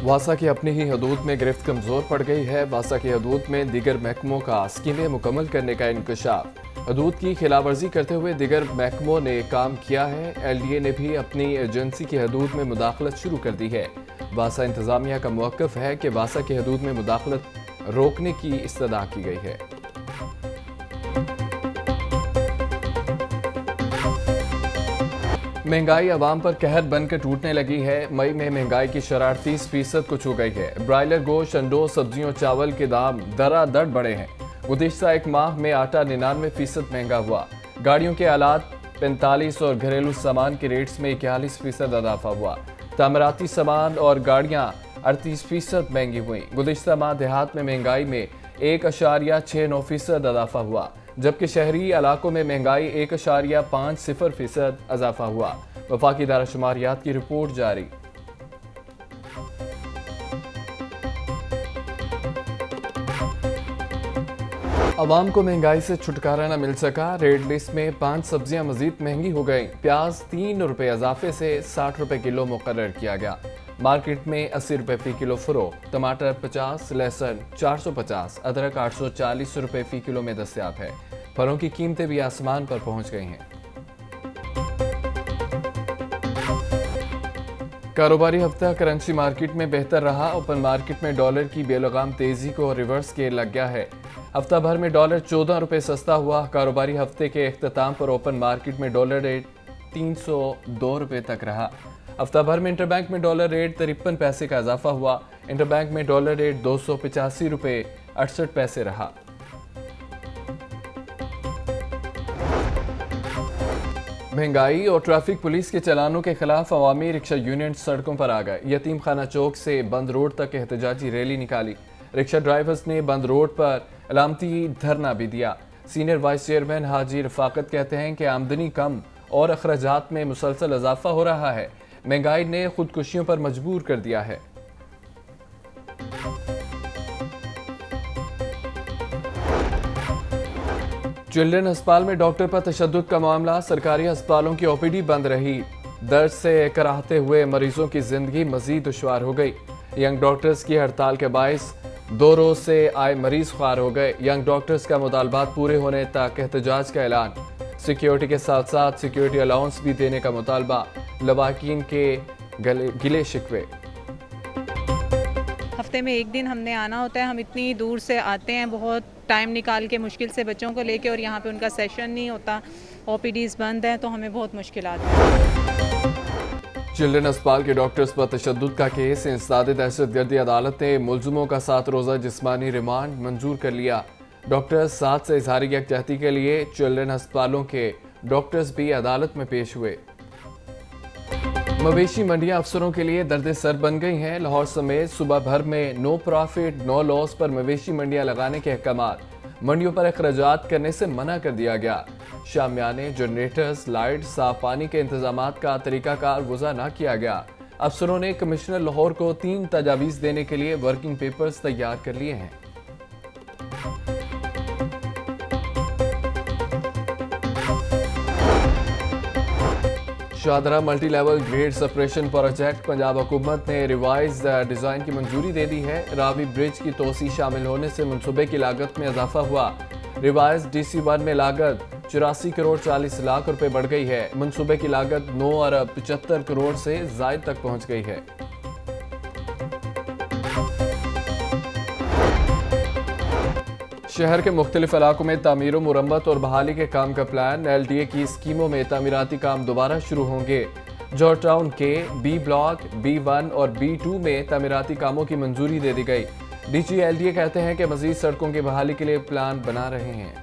वासा की अपनी ही हदूद में गिरफ्त कमजोर पड़ गई है। वासा की हदूद में दीगर महकमों का स्कीमें मुकम्मल करने का इंकशाफ। हदूद की खिलाफवर्जी करते हुए दीगर महकमों ने काम किया है। LDA ने भी अपनी एजेंसी की हदूद में मुदाखलत शुरू कर दी है। वासा इंतजामिया का मौक़िफ़ है कि वासा की हदूद में मुदाखलत रोकने की इस्तदा की गई है। महंगाई अवाम पर कहर बनकर टूटने लगी है। मई में महंगाई की शरह 30% को छू गई है। ब्रायलर गोश्त, अंडों, सब्जियों, चावल के दाम दरादर बढ़े हैं। गुज़िश्ता एक माह में आटा 99% महंगा हुआ। गाड़ियों के आलात 45 और घरेलू सामान के रेट्स में 41% इजाफा हुआ। तामीराती सामान और गाड़ियाँ 38% महंगी हुई। गुज़िश्ता माह देहात में महंगाई में 1.69% इजाफा हुआ, जबकि शहरी इलाकों में महंगाई 1.50% इजाफा हुआ। वफाकी दारशुमारियात की रिपोर्ट जारी। अवाम को महंगाई से छुटकारा न मिल सका। रेट लिस्ट में 5 सब्जियां मजीद महंगी हो गई। प्याज 3 रुपये इजाफे से 60 रुपये किलो मुकर्रर किया गया। मार्केट में 80 रुपये फी किलो फरोख्त। टमाटर 50, लहसुन 450, अदरक 840 रुपये फी किलो में दस्तयाब है। फलों की कीमतें भी आसमान पर पहुंच गई हैं। कारोबारी हफ्ता करंसी मार्केट में बेहतर रहा। ओपन मार्केट में डॉलर की बेलगाम तेजी को रिवर्स के लग गया है। हफ्ता भर में डॉलर 14 रुपये सस्ता हुआ। कारोबारी हफ्ते के इख्तिताम पर ओपन मार्केट में डॉलर रेट 302 रुपये तक रहा। हफ्ता भर में इंटरबैंक में डॉलर रेट 53 पैसे का इजाफा हुआ। इंटरबैंक में डॉलर रेट 285 रुपये 68 पैसे रहा। महंगाई और ट्रैफिक पुलिस के चलानों के खिलाफ अवामी रिक्शा यूनियन सड़कों पर आ गए। यतीम खाना चौक से बंद रोड तक एहतजाजी रैली निकाली। रिक्शा ड्राइवर्स ने बंद रोड पर अलामती धरना भी दिया। सीनियर वाइस चेयरमैन हाजी रफाकत कहते हैं कि आमदनी कम और अखराजात में मुसलसल इजाफा हो रहा है। महंगाई ने खुदकुशियों पर मजबूर कर दिया है। चिल्ड्रन अस्पताल में डॉक्टर पर तशद्दुद का मामला। सरकारी अस्पतालों की OPD बंद रही। दर्द से कराहते हुए मरीजों की जिंदगी मजीद दुश्वार हो गई। यंग डॉक्टर्स की हड़ताल के बायस 2 रोज से आए मरीज ख्वार हो गए। यंग डॉक्टर्स का मुतालबात पूरे होने तक एहतजाज का ऐलान। सिक्योरिटी के साथ साथ सिक्योरिटी अलाउंस भी देने का मुतालबा। लवाकिन के गिले शिकवे। हफ्ते में एक दिन हमने आना होता है। हम इतनी दूर से आते हैं, बहुत टाइम निकाल के मुश्किल से बच्चों को लेके, और यहाँ पे उनका सेशन नहीं होता, OPDs बंद हैं, तो हमें बहुत मुश्किलात है। चिल्ड्रन अस्पताल के डॉक्टर्स पर तशद्दुद का केस। इंसदाद दहशतगर्दी अदालत ने मुलजमों का 7 रोज़ा जिस्मानी रिमांड मंजूर कर लिया। डॉक्टर्स 7 से इजहार यकजहती के लिए चिल्ड्रन अस्पतालों के डॉक्टर्स भी अदालत में पेश हुए। मवेशी मंडियां अफसरों के लिए दर्द सर बन गई हैं। लाहौर समेत सूबा भर में नो प्रॉफिट नो लॉस पर मवेशी मंडियां लगाने के अहकामात। मंडियों पर अखराजात करने से मना कर दिया गया। शामियाने, जनरेटर्स, लाइट, साफ पानी के इंतजामात का तरीकाकार वज़ा न किया गया। अफसरों ने कमिश्नर लाहौर को 3 तजावीज़ देने के लिए वर्किंग पेपर्स तैयार कर लिए हैं। Shahdara multi level grade separation project Punjab हुकूमत ने रिवाइज डिज़ाइन की मंजूरी दे दी है। रावी ब्रिज की तोसी शामिल होने से मनसूबे की लागत में इजाफा हुआ। रिवाइज DC1 में लागत 84 करोड़ 40 लाख रुपए बढ़ गई है। मनसूबे की लागत 9 अरब 75 करोड़ से जायद तक पहुंच गई है। शहर के मुख्तलिफ इलाकों में तामीर, मुरम्मत और बहाली के काम का प्लान। LDA की स्कीमों में तामीराती काम दोबारा शुरू होंगे। जॉर्ज टाउन के B ब्लॉक, B1 और B2 में तामीराती कामों की मंजूरी दे दी गई। DG LDA कहते हैं कि मजीद सड़कों की बहाली के लिए प्लान बना रहे हैं।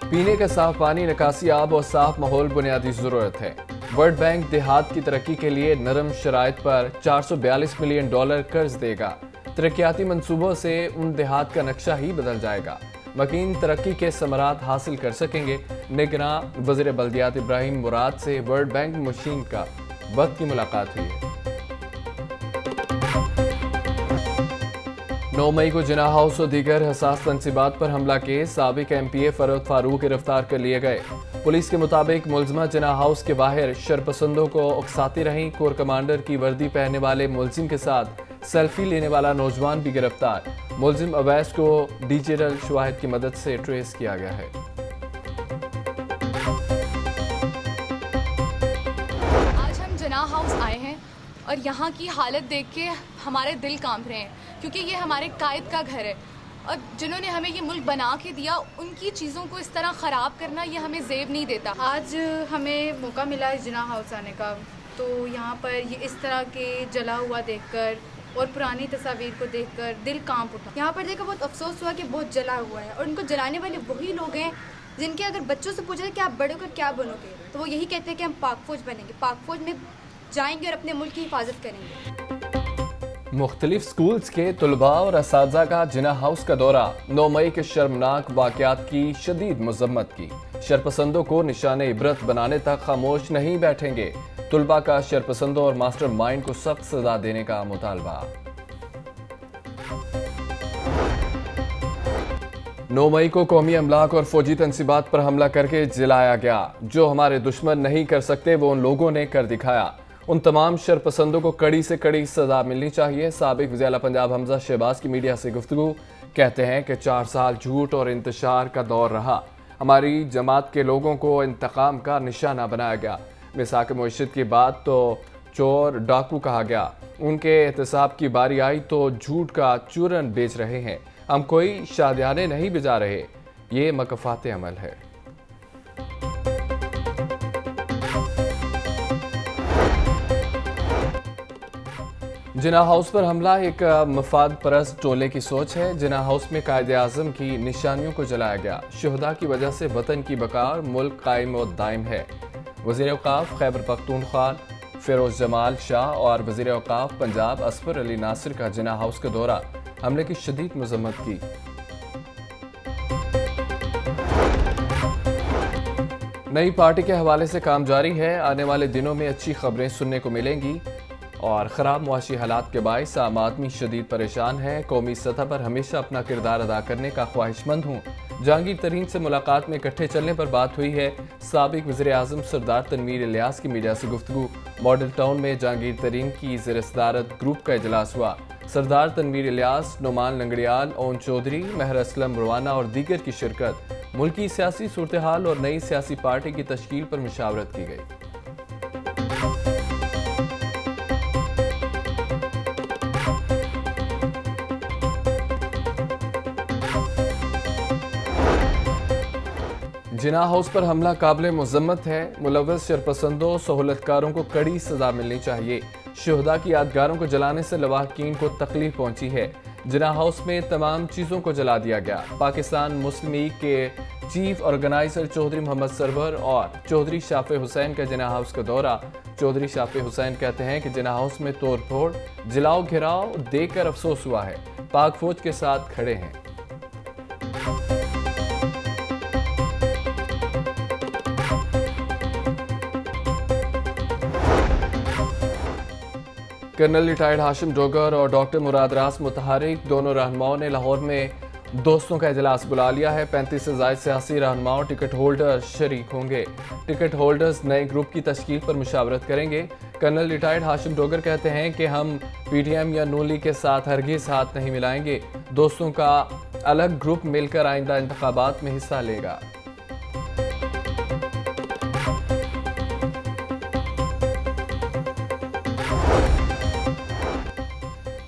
पीने का साफ पानी, निकासी आब और साफ माहौल बुनियादी जरूरत है। वर्ल्ड बैंक देहात की तरक्की के लिए नरम शराइत पर $442 मिलियन कर्ज देगा। तरक्याती मंसूबों से उन देहात का नक्शा ही बदल जाएगा। मकीन तरक्की के समरात हासिल कर सकेंगे। निगरान वज़ीर बल्दियात इब्राहिम मुराद से वर्ल्ड बैंक मशीन का वक्त की मुलाकात हुई है। 9 मई को जिना हाउस और दीगर हसास तनसीबात पर हमला के साबिक MPA फरोद फारूक गिरफ्तार कर लिए गए। पुलिस के मुताबिक मुलजिमा जिना हाउस के बाहर शरपसंदों को उकसाती रहीं। कोर कमांडर की वर्दी पहनने वाले मुलजिम के साथ सेल्फी लेने वाला नौजवान भी गिरफ्तार। मुलजिम अवैस को डिजिटल शवाहिद की मदद से ट्रेस किया गया है। आज हम जिना हाउस आए हैं और यहाँ की हालत देख के हमारे दिल कांप रहे हैं, क्योंकि ये हमारे कायद का घर है और जिन्होंने हमें ये मुल्क बना के दिया, उनकी चीज़ों को इस तरह ख़राब करना ये हमें ज़ेब नहीं देता। आज हमें मौका मिला है जिना हाउस आने का, तो यहाँ पर ये इस तरह के जला हुआ देखकर और पुरानी तस्वीर को देखकर दिल कांप उठा। यहाँ पर देखकर बहुत अफसोस हुआ कि बहुत जला हुआ है और इनको जलाने वाले वही लोग हैं जिनके अगर बच्चों से पूछा कि आप बड़े होकर क्या बनोगे, तो वो यही कहते हैं कि हम पाक फौज बनेंगे, पाक फौज में जाएंगे और अपने मुल्क की हिफाजत करेंगे। मुख्तलिफ स्कूल्स के तलबा और असातिज़ा का जिना हाउस का दौरा। 9 मई के शर्मनाक वाक़यात की शदीद मज़म्मत की। शरपसंदों को निशाने इबरत बनाने तक खामोश नहीं बैठेंगे। तलबा का शरपसंदों और मास्टर माइंड को सख्त सजा देने का मुतालबा। 9 मई को कौमी अमलाक और फौजी तनसीबात पर हमला करके जलाया गया। जो हमारे दुश्मन नहीं कर सकते वो उन लोगों ने कर दिखाया। उन तमाम शरपसंदों को कड़ी से कड़ी सजा मिलनी चाहिए। साबिक वज़ीर आला पंजाब हमजा शहबाज की मीडिया से गुफ्तगू। कहते हैं कि 4 साल झूठ और इंतशार का दौर रहा। हमारी जमात के लोगों को इंतकाम का निशाना बनाया गया। मिसाक मुर्शिद की बात तो चोर डाकू कहा गया। उनके एहतसाब की बारी आई तो झूठ का चूरन बेच रहे हैं। हम कोई शादियाने नहीं बिजा रहे, ये मकफात अमल है। जिना हाउस पर हमला एक मफाद परस्त टोले की सोच है। जिना हाउस में कायदे आज़म की निशानियों को जलाया गया। शुहदा की वजह से वतन की बका और मुल्क कायम और दायम है। वज़ीर औक़ाफ़ खैबर पख्तूनख्वा फ़िरोज़ जमाल शाह और वज़ीर औक़ाफ़ पंजाब असफर अली नासिर का जिना हाउस का दौरा। हमले की शदीद मज़म्मत की। नई पार्टी के हवाले से काम जारी है। आने वाले दिनों में अच्छी खबरें सुनने को मिलेंगी और ख़राब मुआशी हालात के बायस आम आदमी शदीद परेशान है। कौमी सतह पर हमेशा अपना किरदार अदा करने का ख्वाहिशमंद हूँ। जहांगीर तरीन से मुलाकात में इकट्ठे चलने पर बात हुई है। साबिक वज़ीर आज़म सरदार तनवीर इलियास की मीडिया से गुफ्तगू। मॉडल टाउन में जहांगीर तरीन की ज़ेर सदारत ग्रुप का इजलास हुआ। सरदार तनवीर इलियास, नोमान लंगड़ियाल, ओन चौधरी, महर असलम रवाना और दीगर की शिरकत। मुल्की सियासी सूरत हाल और नई सियासी पार्टी की तश्कील पर मुशावरत की गई। जिना हाउस पर हमला काबिल मज़म्मत है। मुलव्वस शरपसंदों सहूलतकारों को कड़ी सजा मिलनी चाहिए। शुहदा की यादगारों को जलाने से लवाहकीन को तकलीफ पहुंची है। जिना हाउस में तमाम चीज़ों को जला दिया गया। पाकिस्तान मुस्लिम लीग के चीफ ऑर्गेनाइजर चौधरी मोहम्मद सरवर और चौधरी शाफे हुसैन का जिना हाउस का दौरा। चौधरी शाफे हुसैन कहते हैं कि जिना हाउस में तोड़ फोड़, जलाओ घिराव देखकर अफसोस हुआ है। पाक फौज के साथ खड़े हैं। कर्नल रिटायर्ड हाशिम डोगर और डॉक्टर मुराद रास मुतहरिक दोनों रहनुमाओं ने लाहौर में दोस्तों का इजलास बुला लिया है। 35 से ज़ायद सियासी रहनुमाओं टिकट होल्डर शरीक होंगे। टिकट होल्डर्स नए ग्रुप की तश्कील पर मुशावरत करेंगे। कर्नल रिटायर्ड हाशिम डोगर कहते हैं कि हम PTM या नून लीग के साथ हरगिज़ हाथ नहीं मिलाएंगे। दोस्तों का अलग ग्रुप मिलकर आइंदा इंतखाबात में हिस्सा लेगा।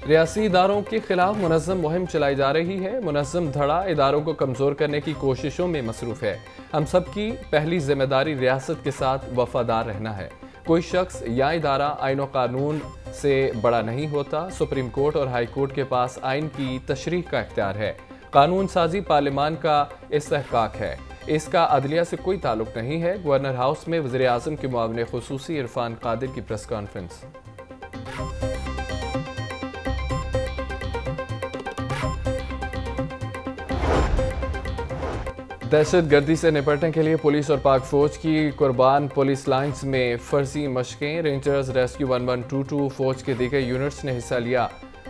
रियासी इदारों के खिलाफ मुनज़्ज़म मुहिम चलाई जा रही है। मुनज़्ज़म धड़ा इदारों को कमज़ोर करने की कोशिशों में मसरूफ़ है। हम सब की पहली जिम्मेदारी रियासत के साथ वफादार रहना है। कोई शख्स या इदारा आइन और कानून से बड़ा नहीं होता। सुप्रीम कोर्ट और हाई कोर्ट के पास आइन की तशरीह का इख्तियार है। कानून साजी पार्लियामान का इस्तेहकाक है। इसका अदलिया से कोई ताल्लुक नहीं है। गवर्नर हाउस में वज़ीर आज़म के मुआविन खुसूसी इरफान कादिर की प्रेस कॉन्फ्रेंस। दहशत गर्दी से निपटने के लिए पुलिस और पाक फौज की कुर्बान पुलिस लाइन्स में फर्जी मशकें। रेंजर्स रेस्क्यू 1122 फौज के दीगर यूनिट्स ने हिस्सा लिया।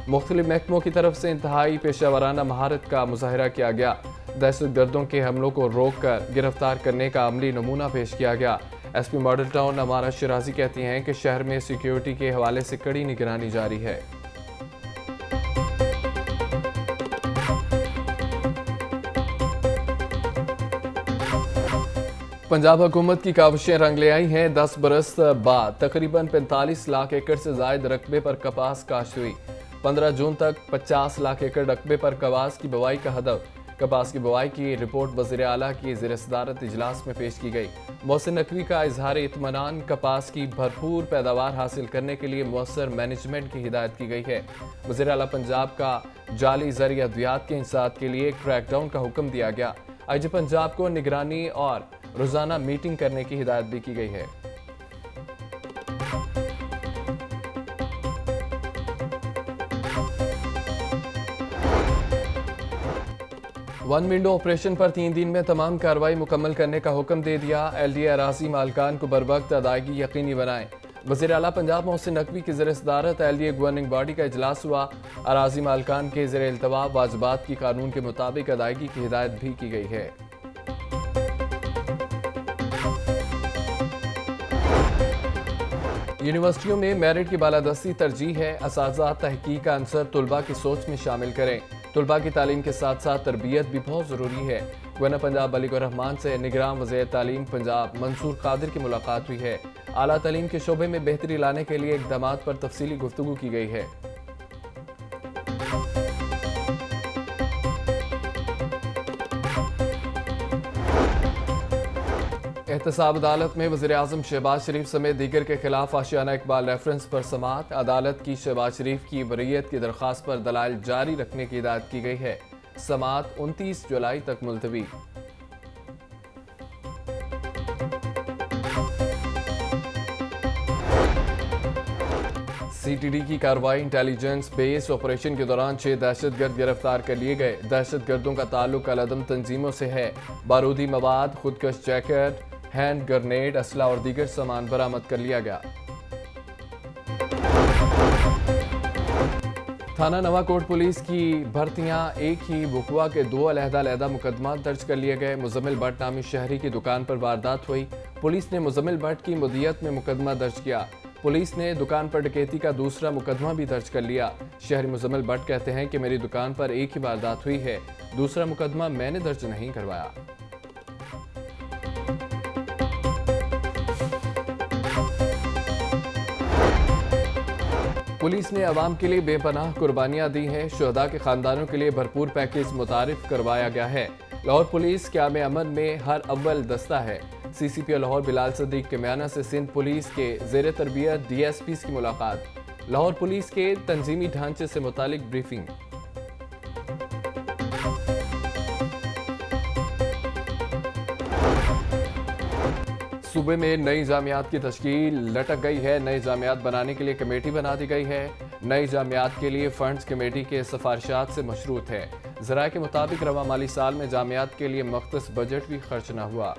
मुख्तलिफ महकमों की तरफ से इंतहाई पेशा महारत का मुजाहरा किया गया। दहशत गर्दों के हमलों को रोक कर गिरफ्तार करने का अमली नमूना पेश किया गया। SP मॉडल टाउन अमारा शिराजी कहती हैं कि शहर में सिक्योरिटी के हवाले से कड़ी निगरानी जारी है। पंजाब हुकूमत की काविशें रंग ले आई हैं। 10 बरस बाद तकरीबन 45 लाख एकड़ से जायद रकबे पर कपास काश्त हुई। 15 जून तक 50 लाख एकड़ रकबे पर कपास की बुवाई का हदफ। कपास की बुवाई की रिपोर्ट वज़ीर आला की ज़ेर सदारत इजलास में पेश की गई। मोहसिन नकवी का इजहार इत्मीनान, कपास की भरपूर पैदावार हासिल करने के लिए मौसर मैनेजमेंट की हिदायत की गई है। वज़ीर आला पंजाब का जाली ज़रिए अद्वियात के इंसात के लिए क्रैकडाउन का हुक्म दिया गया। IG पंजाब को निगरानी और रोजाना मीटिंग करने की हिदायत भी की गई है। वन विंडो ऑपरेशन पर 3 दिन में तमाम कार्रवाई मुकम्मल करने का हुक्म दे दिया। LDA अराजी मालकान को बरवक्त अदायगी यकीनी बनाएं। वज़ीर आला पंजाब मोहसिन नकवी की ज़ेर सदारत LDA गवर्निंग बॉडी का इजलास हुआ। अराजी मालकान के ज़ेर इल्तवा वाजबात की कानून के मुताबिक अदायगी की हिदायत भी की गई है। यूनिवर्सिटियों में मेरिट की बालादस्ती तरजीह है। असातिज़ा तहकीक का अंसर तुलबा की सोच में शामिल करें। तुलबा की तालीम के साथ साथ तरबियत भी बहुत ज़रूरी है। गवर्नर पंजाब मलिकुर रहमान से निगरान वज़ीर तालीम पंजाब मंसूर कादिर की मुलाकात हुई है। आला तालीम के शोबे में बेहतरी लाने के लिए इक़दामात पर तफसीली गुफ्तगू की गई है। एहतसाब अदालत में वज़ीर आज़म शहबाज शरीफ समेत दीगर के खिलाफ आशियाना इकबाल रेफरेंस पर समाअत। अदालत की शहबाज शरीफ की वरीयत की दरख्वास्त पर दलाइल जारी रखने की हिदायत की गई है। समाअत 29 जुलाई तक मुलतवी। CTD की कार्रवाई इंटेलिजेंस बेस ऑपरेशन के दौरान 6 दहशतगर्द गिरफ्तार कर लिए गए। दहशतगर्दों का ताल्लुक अलअदम तंजीमों से है। बारूदी मवाद, खुदकश जैकेट, हैंड ग्रेनेड, असला और दीगर सामान बरामद कर लिया गया। थाना नवाकोट पुलिस की भर्तियां, एक ही वकवा के 2 अलहदा मुकदमा दर्ज कर लिए गए। मुजम्मिल भट्ट नामी शहरी की दुकान पर वारदात हुई। पुलिस ने मुजम्मिल भट्ट की मुद्दियत में मुकदमा दर्ज किया। पुलिस ने दुकान पर डकैती का दूसरा मुकदमा भी दर्ज कर लिया। शहरी मुजम्मिल भट्ट कहते हैं कि मेरी दुकान पर एक ही वारदात हुई है, दूसरा मुकदमा मैंने दर्ज नहीं करवाया। पुलिस ने अवाम के लिए बेपनाह कुर्बानियां दी हैं। शुहदा के खानदानों के लिए भरपूर पैकेज मुतारिफ करवाया गया है। लाहौर पुलिस क़याम अमन में हर अव्वल दस्ता है। CCP लाहौर बिलाल सदीक के म्याना से सिंध पुलिस के ज़ेर तरबियत DSPs की मुलाकात। लाहौर पुलिस के तंजीमी ढांचे से मुतालिक ब्रीफिंग। सूबे में नई जामियात की तश्कील लटक गई है। नई जामियात बनाने के लिए कमेटी बना दी गई है। नई जामियात के लिए फंड्स कमेटी के सिफारिशात से मशरूत है। ज़राए के मुताबिक रवा माली साल में जामियात के लिए मख्तस बजट भी खर्च न हुआ।